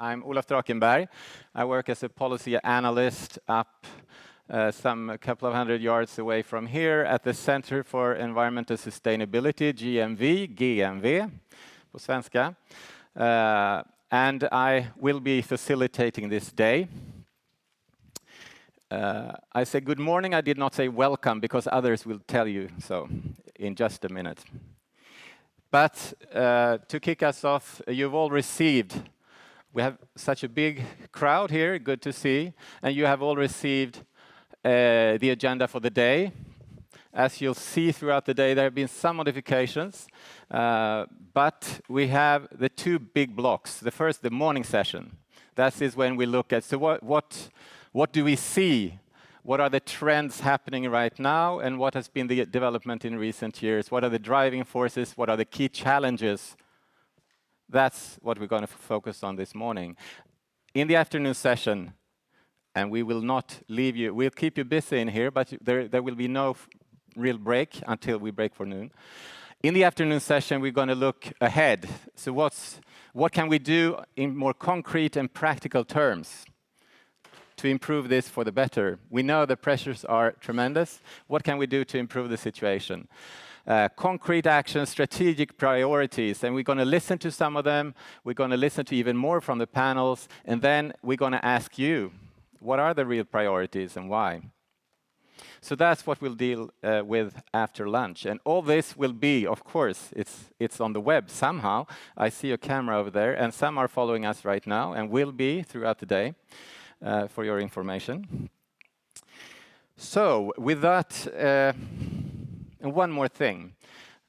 I'm Olof Drakenberg. I work as a policy analyst up a couple of hundred yards away from here at the Center for Environmental Sustainability, GMV på svenska. And I will be facilitating this day. I say good morning, I did not say welcome, because others will tell you so in just a minute. But to kick us off, you've all received, we have such a big crowd here, good to see, and you have all received the agenda for the day. As you'll see throughout the day, there have been some modifications, but we have the two big blocks. The first, the morning session. That is when we look at, so what do we see? What are the trends happening right now, and what has been the development in recent years? What are the driving forces? What are the key challenges? That's what we're going to focus on this morning. In the afternoon session, and we will not leave you, we'll keep you busy in here, but there will be no real break until we break for noon. In the afternoon session, we're going to look ahead. So what can we do in more concrete and practical terms to improve this for the better? We know the pressures are tremendous. What can we do to improve the situation? Concrete actions, strategic priorities, and we're going to listen to some of them. We're going to listen to even more from the panels, and then we're going to ask you, what are the real priorities and why? So that's what we'll deal with after lunch. And all this will be, of course, it's on the web somehow. I see a camera over there, and some are following us right now, and will be throughout the day. For your information. So, with that, and one more thing.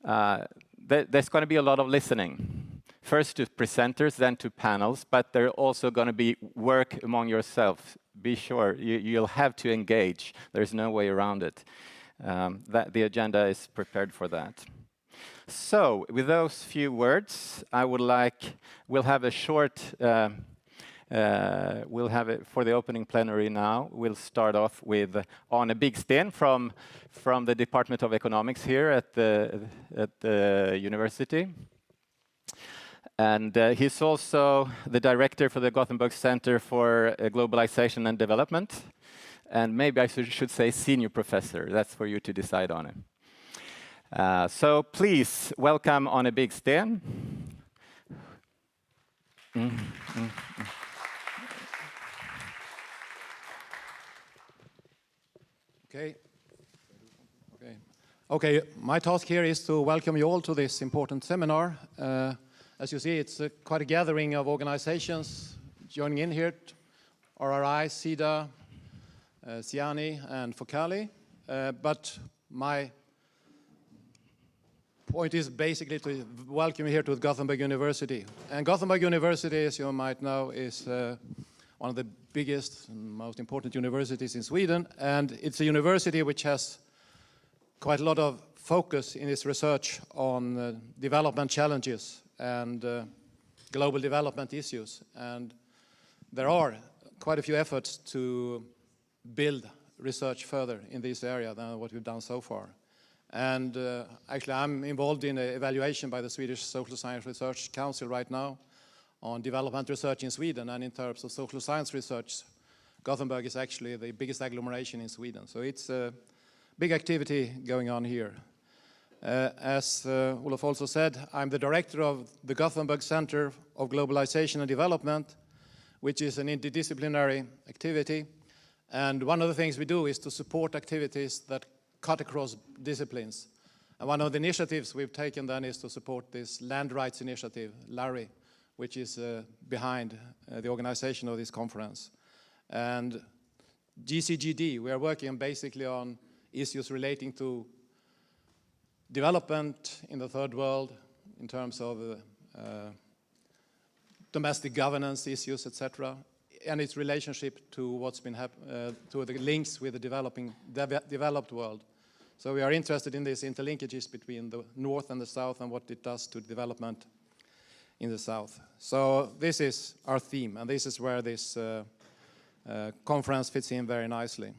There's going to be a lot of listening. First to presenters, then to panels, but there's also going to be work among yourselves. Be sure, you'll have to engage. There's no way around it. The agenda is prepared for that. So, with those few words, we'll have a short we'll have it for the opening plenary now. We'll start off with Arne Bigsten from the Department of Economics here at the university. And he's also the director for the Gothenburg Center for Globalization and Development. And maybe I should say senior professor. That's for you to decide on it. So please welcome Arne Bigsten. Okay, my task here is to welcome you all to this important seminar. As you see, it's quite a gathering of organizations joining in here. RRI, SIDA, SIANI, and Focali. But my point is basically to welcome you here to Gothenburg University. And Gothenburg University, as you might know, is one of the biggest and most important universities in Sweden. And it's a university which has quite a lot of focus in its research on development challenges and global development issues. And there are quite a few efforts to build research further in this area than what we've done so far. And actually, I'm involved in an evaluation by the Swedish Social Science Research Council right now on development research in Sweden. And in terms of social science research, Gothenburg is actually the biggest agglomeration in Sweden. So it's a big activity going on here. As Olof also said, I'm the director of the Gothenburg Center of Globalization and Development, which is an interdisciplinary activity. And one of the things we do is to support activities that cut across disciplines. And one of the initiatives we've taken then is to support this land rights initiative, LARI, which is behind the organization of this conference. And GCGD, we are working basically on issues relating to development in the third world in terms of domestic governance issues, etc., and its relationship to what's been to the links with the developed world. So we are interested in these interlinkages between the North and the South and what it does to development in the South. So this is our theme, and this is where this conference fits in very nicely.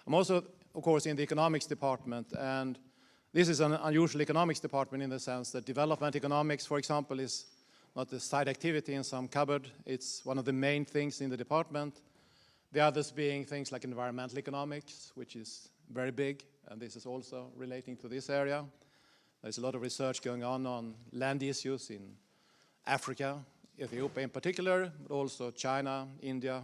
I'm also, of course, in the economics department, and this is an unusual economics department in the sense that development economics, for example, is not a side activity in some cupboard. It's one of the main things in the department. The others being things like environmental economics, which is very big, and this is also relating to this area. There's a lot of research going on land issues in Africa, Ethiopia in particular, but also China, India.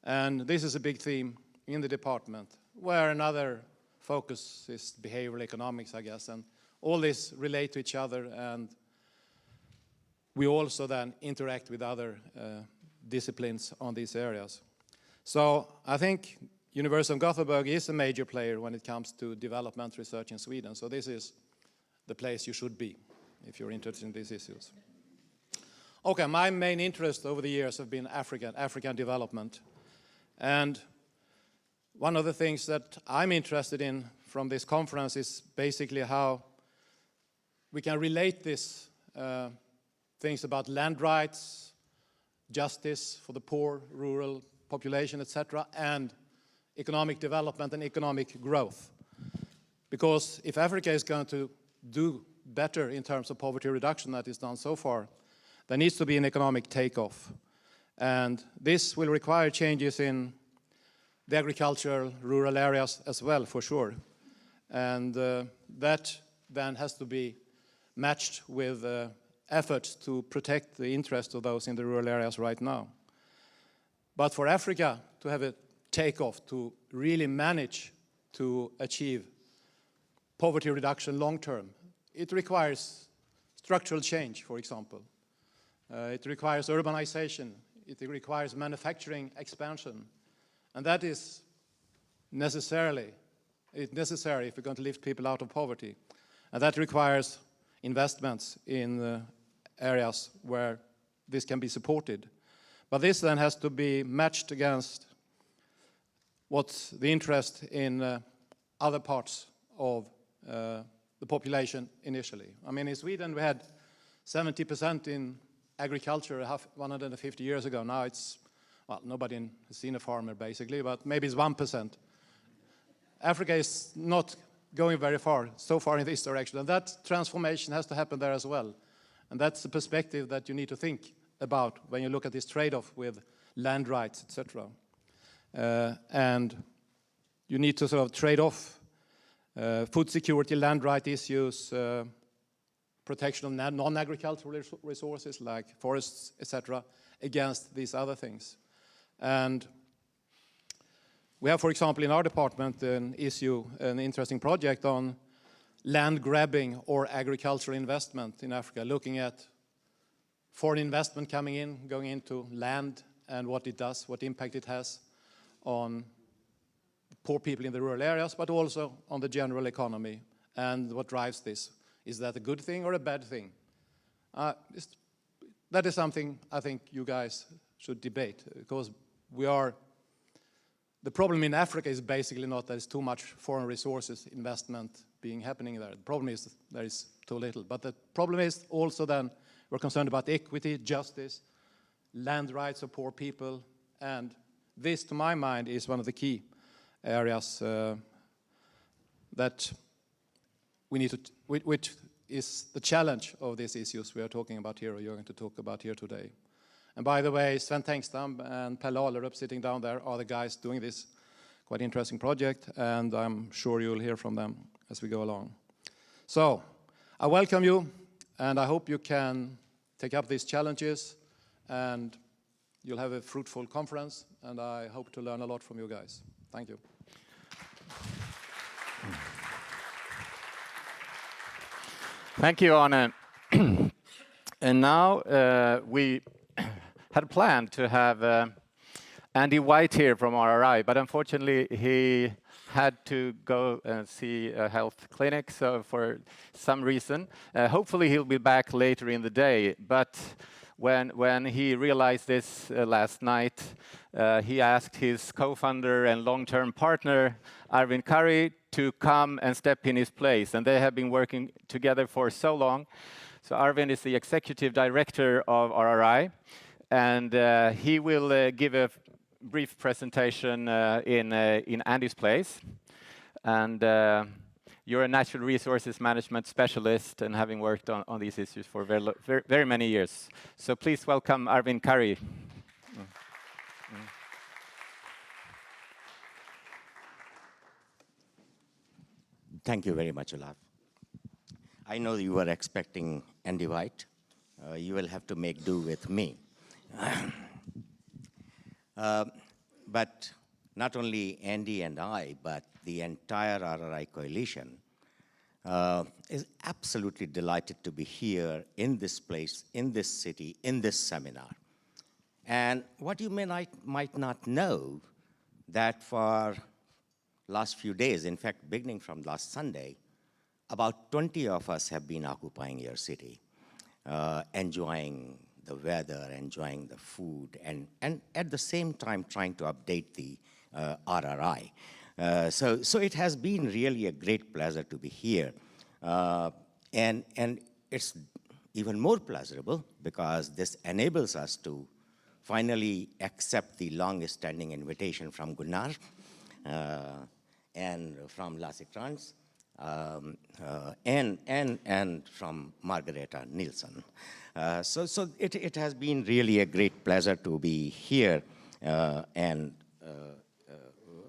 And this is a big theme in the department, where another focus is behavioral economics, I guess. And all this relate to each other, and we also then interact with other disciplines on these areas. So I think University of Gothenburg is a major player when it comes to development research in Sweden. So this is the place you should be if you're interested in these issues. Okay, my main interest over the years have been African development. And one of the things that I'm interested in from this conference is basically how we can relate this things about land rights, justice for the poor, rural population, etc., and economic development and economic growth. Because if Africa is going to do better in terms of poverty reduction that is done so far, there needs to be an economic takeoff. And this will require changes in the agricultural, rural areas as well, for sure. And that then has to be matched with efforts to protect the interests of those in the rural areas right now. But for Africa to have a takeoff, to really manage to achieve poverty reduction long term, it requires structural change, for example. It requires urbanization. It requires manufacturing expansion. And that is necessary if we're going to lift people out of poverty. And that requires investments in areas where this can be supported. But this then has to be matched against what's the interest in other parts of the population initially. I mean, in Sweden we had 70% in agriculture 150 years ago. Now it's, well, nobody has seen a farmer basically, but maybe it's 1%. Africa is not going very far, so far in this direction, and that transformation has to happen there as well. And that's the perspective that you need to think about when you look at this trade-off with land rights, etc. And you need to sort of trade off food security, land right issues, protection of non-agricultural resources like forests, etc., against these other things. And we have, for example, in our department an interesting project on land grabbing or agricultural investment in Africa, looking at foreign investment coming in, going into land and what it does, what impact it has on poor people in the rural areas, but also on the general economy and what drives this. Is that a good thing or a bad thing? That is something I think you guys should debate, because the problem in Africa is basically not that there's too much foreign resources investment happening there. The problem is there is too little. But the problem is also then we're concerned about equity, justice, land rights of poor people, and this, to my mind, is one of the key areas that we need to, which is the challenge of these issues we are talking about here, or you're going to talk about here today. And by the way, Sven Tengstam and Per Lalerup sitting down there are the guys doing this quite interesting project, and I'm sure you'll hear from them as we go along. So, I welcome you, and I hope you can take up these challenges, and you'll have a fruitful conference, and I hope to learn a lot from you guys. Thank you. Thank you, Arne. And now we had planned to have Andy White here from RRI, but unfortunately he had to go and see a health clinic, so for some reason. Hopefully he'll be back later in the day, but when he realized this last night, he asked his co-founder and long-term partner, Arvin Curry, to come and step in his place, and they have been working together for so long. So Arvin is the executive director of RRI, and he will give a brief presentation in Andy's place. And You're a natural resources management specialist and having worked on these issues for very many years. So please welcome Arvin Kari. Thank you very much, Olaf. I know you were expecting Andy White. You will have to make do with me. But not only Andy and I, but the entire RRI coalition is absolutely delighted to be here in this place, in this city, in this seminar. And what you might not know, that for last few days, in fact, beginning from last Sunday, about 20 of us have been occupying your city, enjoying the weather, enjoying the food, and at the same time trying to update the RRI. So it has been really a great pleasure to be here. And it's even more pleasurable because this enables us to finally accept the long-standing invitation from Gunnar and from Lasse Krantz and from Margareta Nilsson. So it has been really a great pleasure to be here, and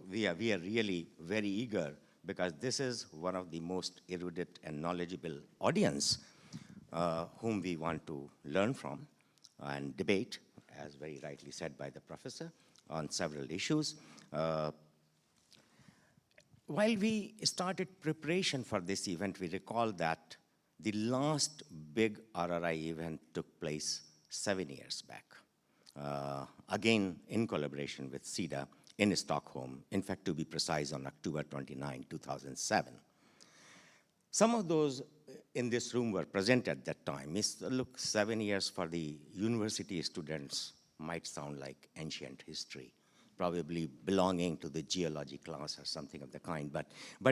we are really very eager because this is one of the most erudite and knowledgeable audience whom we want to learn from and debate, as very rightly said by the professor, on several issues. While we started preparation for this event, we recall that the last big RRI event took place 7 years back, again in collaboration with SIDA in Stockholm, in fact, to be precise, on October 29, 2007. Some of those in this room were present at that time. Look, 7 years for the university students might sound like ancient history, probably belonging to the geology class or something of the kind, but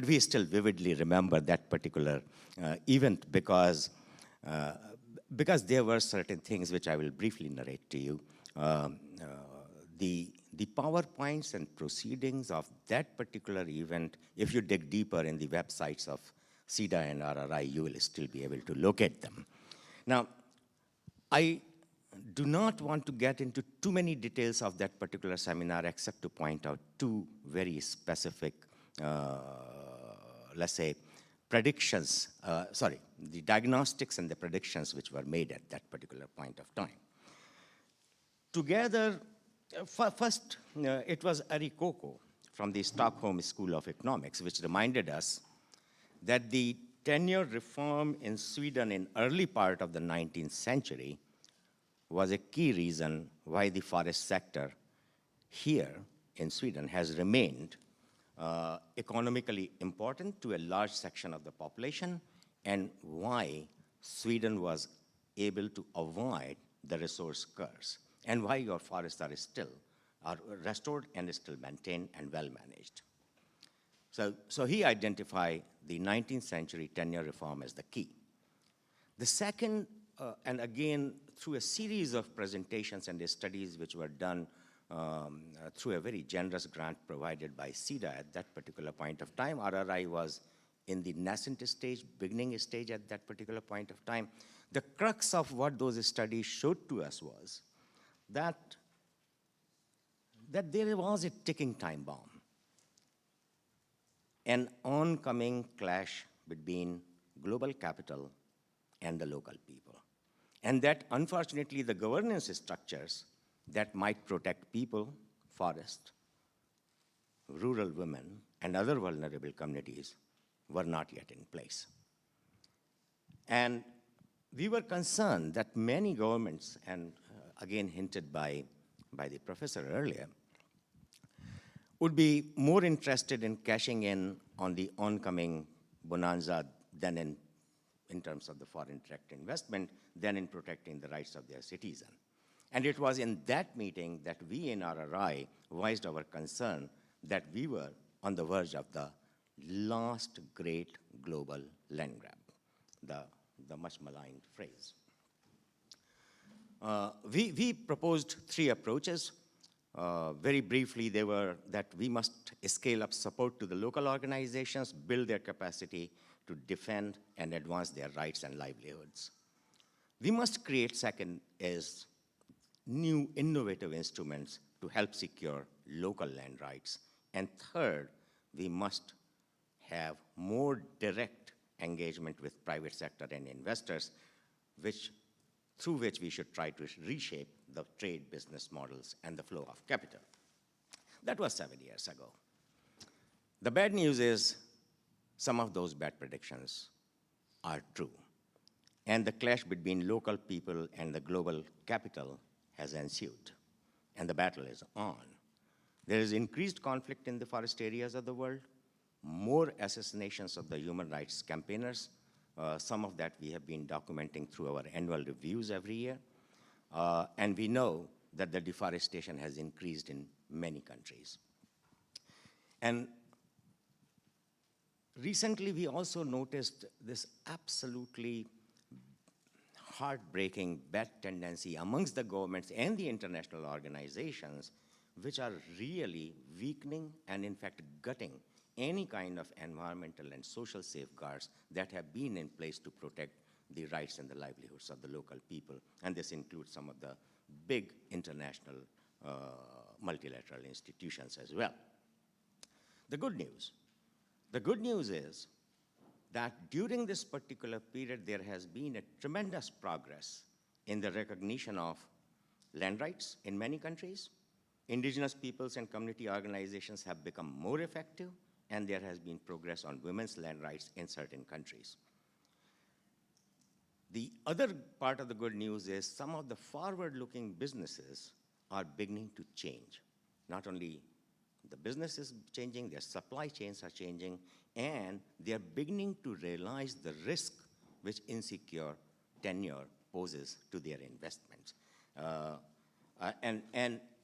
we still vividly remember that particular event because there were certain things which I will briefly narrate to you. The PowerPoints and proceedings of that particular event, if you dig deeper in the websites of SIDA and RRI, you will still be able to locate them. Now, I do not want to get into too many details of that particular seminar except to point out two very specific, let's say, predictions, the diagnostics and the predictions which were made at that particular point of time. Together, first, it was Ari Koko from the Stockholm School of Economics, which reminded us that the tenure reform in Sweden in early part of the 19th century was a key reason why the forest sector here in Sweden has remained economically important to a large section of the population, and why Sweden was able to avoid the resource curse, and why your forests are restored and still maintained and well managed. So he identified the 19th century tenure reform as the key. The second, and again, through a series of presentations and studies which were done through a very generous grant provided by SIDA at that particular point of time. RRI was in the nascent stage, beginning stage at that particular point of time. The crux of what those studies showed to us was that there was a ticking time bomb, an oncoming clash between global capital and the local people. And that, unfortunately, the governance structures that might protect people, forest, rural women, and other vulnerable communities were not yet in place. And we were concerned that many governments, and again hinted by the professor earlier, would be more interested in cashing in on the oncoming bonanza than in terms of the foreign direct investment than in protecting the rights of their citizens. And it was in that meeting that we in RRI voiced our concern that we were on the verge of the last great global land grab, the much maligned phrase. We proposed three approaches. Very briefly, they were that we must scale up support to the local organizations, build their capacity to defend and advance their rights and livelihoods. We must create, second, is new innovative instruments to help secure local land rights. And third, we must have more direct engagement with private sector and investors, through which we should try to reshape the trade business models and the flow of capital. That was 7 years ago. The bad news is some of those bad predictions are true. And the clash between local people and the global capital has ensued. And the battle is on. There is increased conflict in the forest areas of the world, more assassinations of the human rights campaigners. Some of that we have been documenting through our annual reviews every year. And we know that the deforestation has increased in many countries. And recently we also noticed this absolutely heartbreaking bad tendency amongst the governments and the international organizations, which are really weakening and in fact gutting any kind of environmental and social safeguards that have been in place to protect the rights and the livelihoods of the local people. And this includes some of the big international multilateral institutions as well. The good news is that during this particular period, there has been a tremendous progress in the recognition of land rights in many countries. Indigenous peoples and community organizations have become more effective, and there has been progress on women's land rights in certain countries. The other part of the good news is some of the forward-looking businesses are beginning to change. Not only the business is changing, their supply chains are changing, and they are beginning to realize the risk which insecure tenure poses to their investments.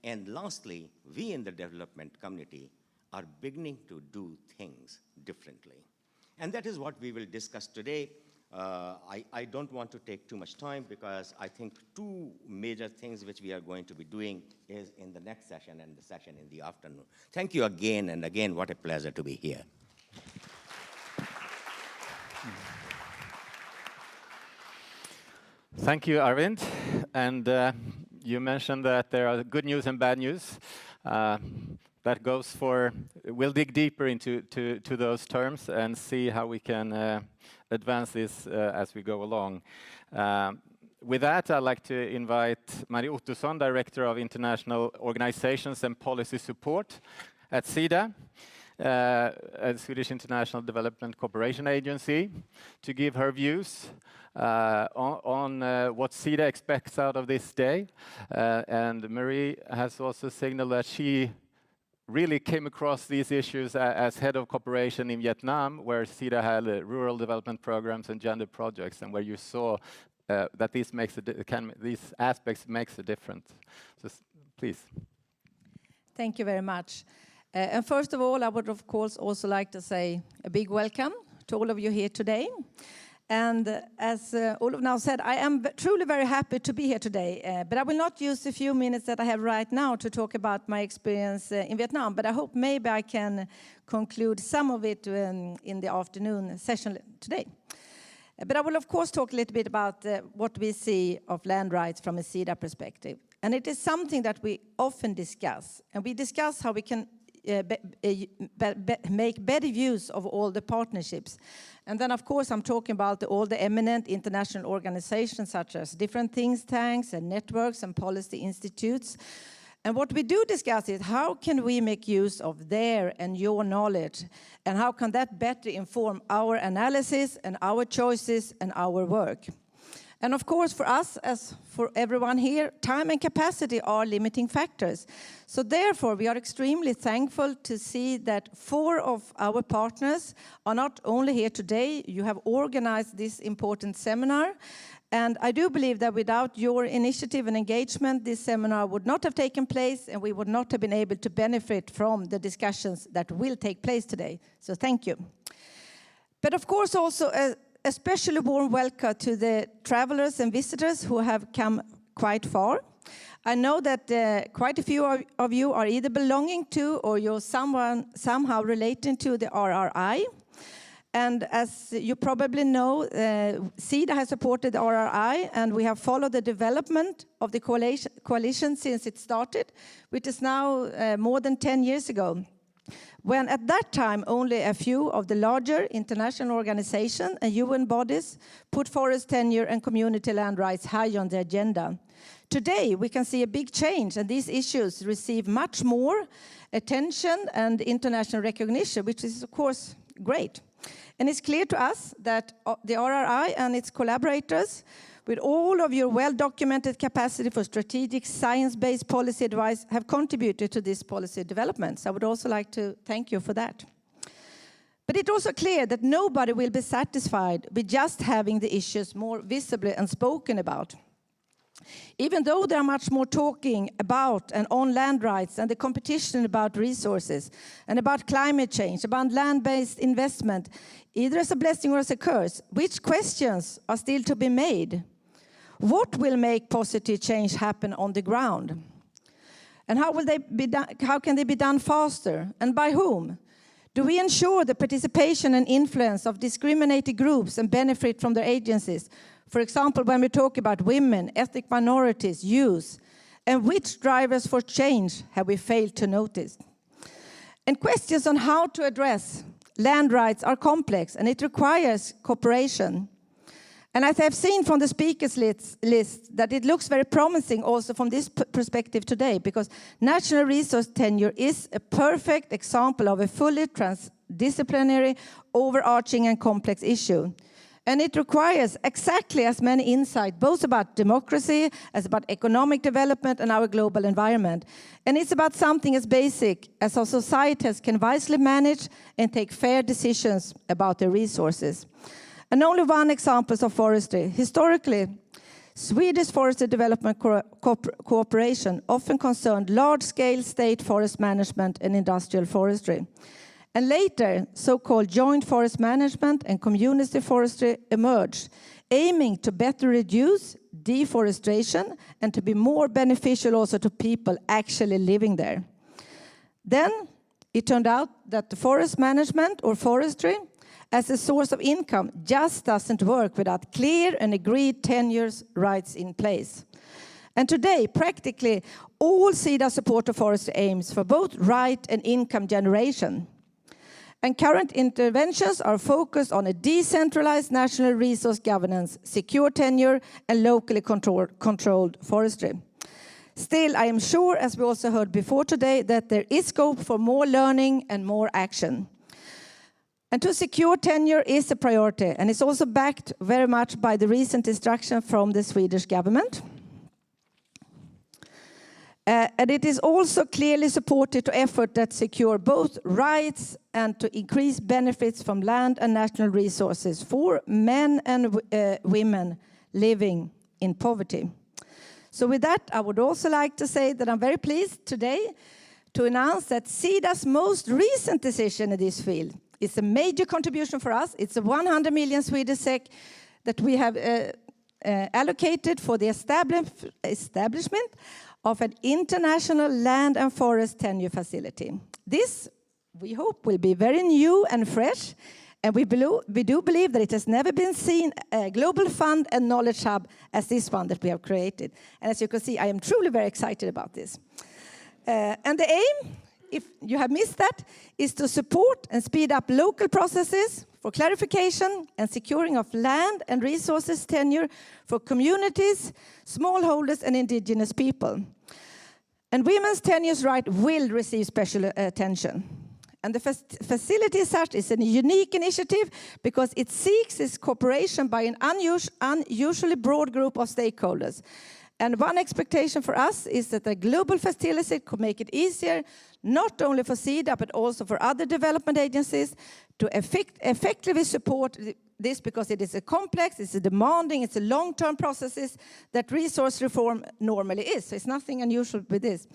And lastly, we in the development community are beginning to do things differently. And that is what we will discuss today. I don't want to take too much time because I think two major things which we are going to be doing is in the next session and the session in the afternoon. Thank you again and again, what a pleasure to be here. Thank you, Arvind. And you mentioned that there are good news and bad news. That goes for, we'll dig deeper into those terms and see how we can advance this as we go along. With that, I'd like to invite Marie Ottosson, Director of International Organizations and Policy Support at SIDA, a Swedish International Development Cooperation Agency, to give her views on what SIDA expects out of this day. And Marie has also signaled that she really came across these issues as head of cooperation in Vietnam, where SIDA had rural development programs and gender projects, and where you saw that these aspects makes a difference. So please. Thank you very much. And first of all, I would of course also like to say a big welcome to all of you here today. And as Olof now said, I am truly very happy to be here today. But I will not use the few minutes that I have right now to talk about my experience in Vietnam. But I hope maybe I can conclude some of it in the afternoon session today. But I will of course talk a little bit about what we see of land rights from a SIDA perspective. And it is something that we often discuss. And we discuss how we can make better use of all the partnerships. And then, of course, I'm talking about all the eminent international organizations, such as different think tanks and networks and policy institutes. And what we do discuss is how can we make use of their and your knowledge, and how can that better inform our analysis and our choices and our work. And of course, for us, as for everyone here, time and capacity are limiting factors. So therefore, we are extremely thankful to see that 4 of our partners are not only here today, you have organized this important seminar. And I do believe that without your initiative and engagement, this seminar would not have taken place, and we would not have been able to benefit from the discussions that will take place today. So thank you. But of course, also especially warm welcome to the travelers and visitors who have come quite far. I know that quite a few of you are either belonging to or you're somehow relating to the RRI. And as you probably know, SIDA has supported the RRI, and we have followed the development of the coalition since it started, which is now more than 10 years ago, when at that time only a few of the larger international organizations and UN bodies put forest tenure and community land rights high on the agenda. Today, we can see a big change, and these issues receive much more attention and international recognition, which is, of course, great. And it's clear to us that the RRI and its collaborators, with all of your well-documented capacity for strategic science-based policy advice, have contributed to this policy development. So I would also like to thank you for that. But it's also clear that nobody will be satisfied with just having the issues more visibly and spoken about. Even though there are much more talking about and on land rights and the competition about resources and about climate change, about land-based investment, either as a blessing or as a curse, which questions are still to be made? What will make positive change happen on the ground? And how will they be done, how can they be done faster? And by whom? Do we ensure the participation and influence of discriminated groups and benefit from their agencies? For example, when we talk about women, ethnic minorities, youth, and which drivers for change have we failed to notice? And questions on how to address land rights are complex, and it requires cooperation. And as I've seen from the speakers list that it looks very promising also from this perspective today, because national resource tenure is a perfect example of a fully transdisciplinary, overarching and complex issue. And it requires exactly as many insights, both about democracy, as about economic development and our global environment. And it's about something as basic as our societies can wisely manage and take fair decisions about their resources. And only one example of forestry. Historically, Swedish forestry development cooperation often concerned large-scale state forest management and industrial forestry. And later, so-called joint forest management and community forestry emerged, aiming to better reduce deforestation and to be more beneficial also to people actually living there. Then it turned out that the forest management or forestry as a source of income just doesn't work without clear and agreed tenure rights in place. And today, practically all SIDA support of forestry aims for both right and income generation. And current interventions are focused on a decentralized national resource governance, secure tenure, and locally controlled forestry. Still, I am sure, as we also heard before today, that there is scope for more learning and more action. And to secure tenure is a priority, and it's also backed very much by the recent instruction from the Swedish government. And it is also clearly supported to effort that secure both rights and to increase benefits from land and national resources for men and women living in poverty. So with that, I would also like to say that I'm very pleased today to announce that SIDA's most recent decision in this field is a major contribution for us. It's a 100 million Swedish SEK that we have allocated for the establishment of an international land and forest tenure facility. This, we hope, will be very new and fresh, and we do believe that it has never been seen a global fund and knowledge hub as this one that we have created. And as you can see, I am truly very excited about this. And the aim, if you have missed that, is to support and speed up local processes for clarification and securing of land and resources tenure for communities, smallholders, and indigenous people. And women's tenure right will receive special attention. And the facility as such is a unique initiative because it seeks its cooperation by an unusually broad group of stakeholders. And one expectation for us is that a global facility could make it easier, not only for SIDA, but also for other development agencies to effectively support this, because it is a complex, it's a demanding, it's a long-term processes that resource reform normally is. So it's nothing unusual with this.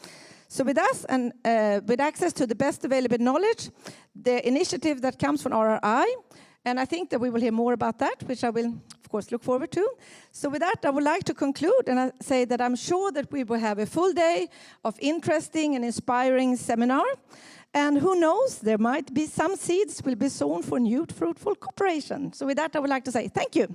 So with us and with access to the best available knowledge, the initiative that comes from RRI And I think that we will hear more about that, which I will, of course, look forward to. So with that, I would like to conclude and I say that I'm sure that we will have a full day of interesting and inspiring seminar. And who knows, there might be some seeds will be sown for new fruitful cooperation. So with that, I would like to say thank you.